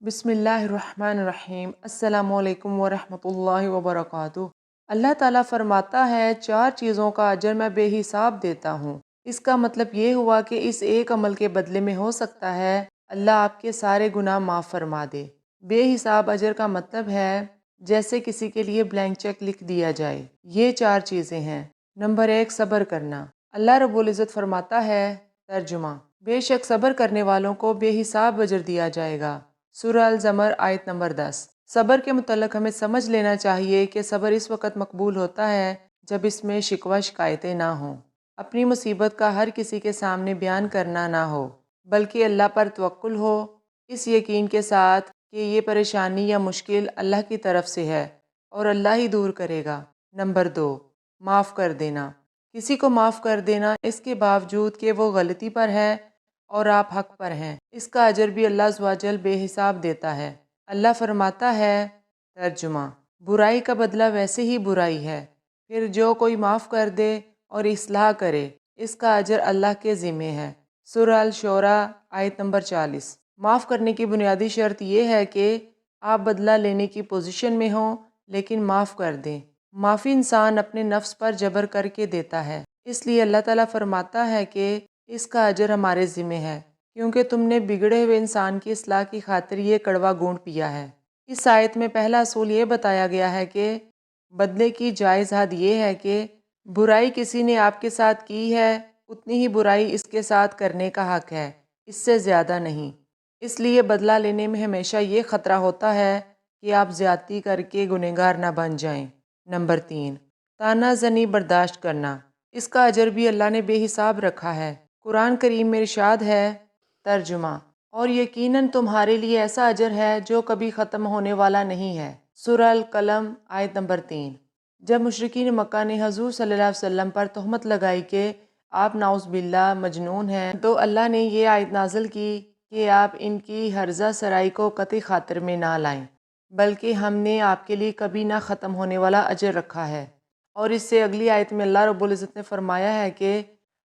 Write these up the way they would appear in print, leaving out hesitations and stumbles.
بسم اللہ الرحمن الرحیم۔ السلام علیکم ورحمۃ اللہ وبرکاتہ۔ اللہ تعالیٰ فرماتا ہے 4 چیزوں کا اجر میں بے حساب دیتا ہوں۔ اس کا مطلب یہ ہوا کہ اس ایک عمل کے بدلے میں ہو سکتا ہے اللہ آپ کے سارے گناہ معاف فرما دے۔ بے حساب اجر کا مطلب ہے جیسے کسی کے لیے بلینک چیک لکھ دیا جائے۔ یہ 4 چیزیں ہیں۔ نمبر 1، صبر کرنا۔ اللہ رب العزت فرماتا ہے، ترجمہ: بے شک صبر کرنے والوں کو بے حساب اجر دیا جائے گا۔ سورہ الزمر آیت نمبر 10۔ صبر کے متعلق ہمیں سمجھ لینا چاہیے کہ صبر اس وقت مقبول ہوتا ہے جب اس میں شکوہ شکایتیں نہ ہوں، اپنی مصیبت کا ہر کسی کے سامنے بیان کرنا نہ ہو، بلکہ اللہ پر توکل ہو، اس یقین کے ساتھ کہ یہ پریشانی یا مشکل اللہ کی طرف سے ہے اور اللہ ہی دور کرے گا۔ نمبر 2، معاف کر دینا۔ کسی کو معاف کر دینا اس کے باوجود کہ وہ غلطی پر ہے اور آپ حق پر ہیں، اس کا اجر بھی اللہ عز و جل بے حساب دیتا ہے۔ اللہ فرماتا ہے، ترجمہ: برائی کا بدلہ ویسے ہی برائی ہے، پھر جو کوئی معاف کر دے اور اصلاح کرے اس کا اجر اللہ کے ذمہ ہے۔ سورہ الشورى آیت نمبر 40۔ معاف کرنے کی بنیادی شرط یہ ہے کہ آپ بدلہ لینے کی پوزیشن میں ہوں لیکن معاف کر دیں۔ معافی انسان اپنے نفس پر جبر کر کے دیتا ہے، اس لیے اللہ تعالیٰ فرماتا ہے کہ اس کا اجر ہمارے ذمہ ہے، کیونکہ تم نے بگڑے ہوئے انسان کی اصلاح کی خاطر یہ کڑوا گھونٹ پیا ہے۔ اس آیت میں پہلا اصول یہ بتایا گیا ہے کہ بدلے کی جائز حد یہ ہے کہ برائی کسی نے آپ کے ساتھ کی ہے، اتنی ہی برائی اس کے ساتھ کرنے کا حق ہے، اس سے زیادہ نہیں۔ اس لیے بدلہ لینے میں ہمیشہ یہ خطرہ ہوتا ہے کہ آپ زیادتی کر کے گنہگار نہ بن جائیں۔ نمبر 3، طعنہ زنی برداشت کرنا۔ اس کا اجر بھی اللہ نے بے حساب رکھا ہے۔ قرآن کریم میں ارشاد ہے، ترجمہ: اور یقیناً تمہارے لیے ایسا اجر ہے جو کبھی ختم ہونے والا نہیں ہے۔ سورہ القلم آیت نمبر 3۔ جب مشرکین مکہ نے حضور صلی اللہ علیہ وسلم پر تہمت لگائی کہ آپ نعوذ باللہ مجنون ہیں، تو اللہ نے یہ آیت نازل کی کہ آپ ان کی ہرزہ سرائی کو قطعی خاطر میں نہ لائیں، بلکہ ہم نے آپ کے لیے کبھی نہ ختم ہونے والا اجر رکھا ہے۔ اور اس سے اگلی آیت میں اللہ رب العزت نے فرمایا ہے کہ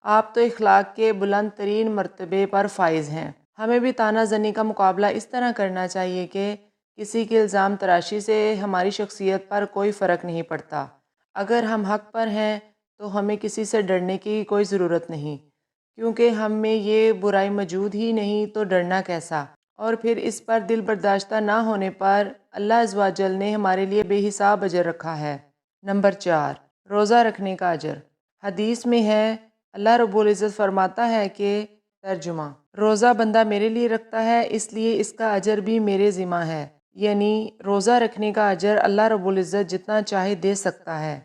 آپ تو اخلاق کے بلند ترین مرتبے پر فائز ہیں۔ ہمیں بھی طعنہ زنی کا مقابلہ اس طرح کرنا چاہیے کہ کسی کی الزام تراشی سے ہماری شخصیت پر کوئی فرق نہیں پڑتا۔ اگر ہم حق پر ہیں تو ہمیں کسی سے ڈرنے کی کوئی ضرورت نہیں، کیونکہ ہم میں یہ برائی موجود ہی نہیں تو ڈرنا کیسا؟ اور پھر اس پر دل برداشتہ نہ ہونے پر اللہ عز و جل نے ہمارے لیے بے حساب اجر رکھا ہے۔ نمبر 4، روزہ رکھنے کا اجر۔ حدیث میں ہے، اللہ رب العزت فرماتا ہے کہ، ترجمہ: روزہ بندہ میرے لیے رکھتا ہے اس لیے اس کا اجر بھی میرے ذمہ ہے، یعنی روزہ رکھنے کا اجر اللہ رب العزت جتنا چاہے دے سکتا ہے۔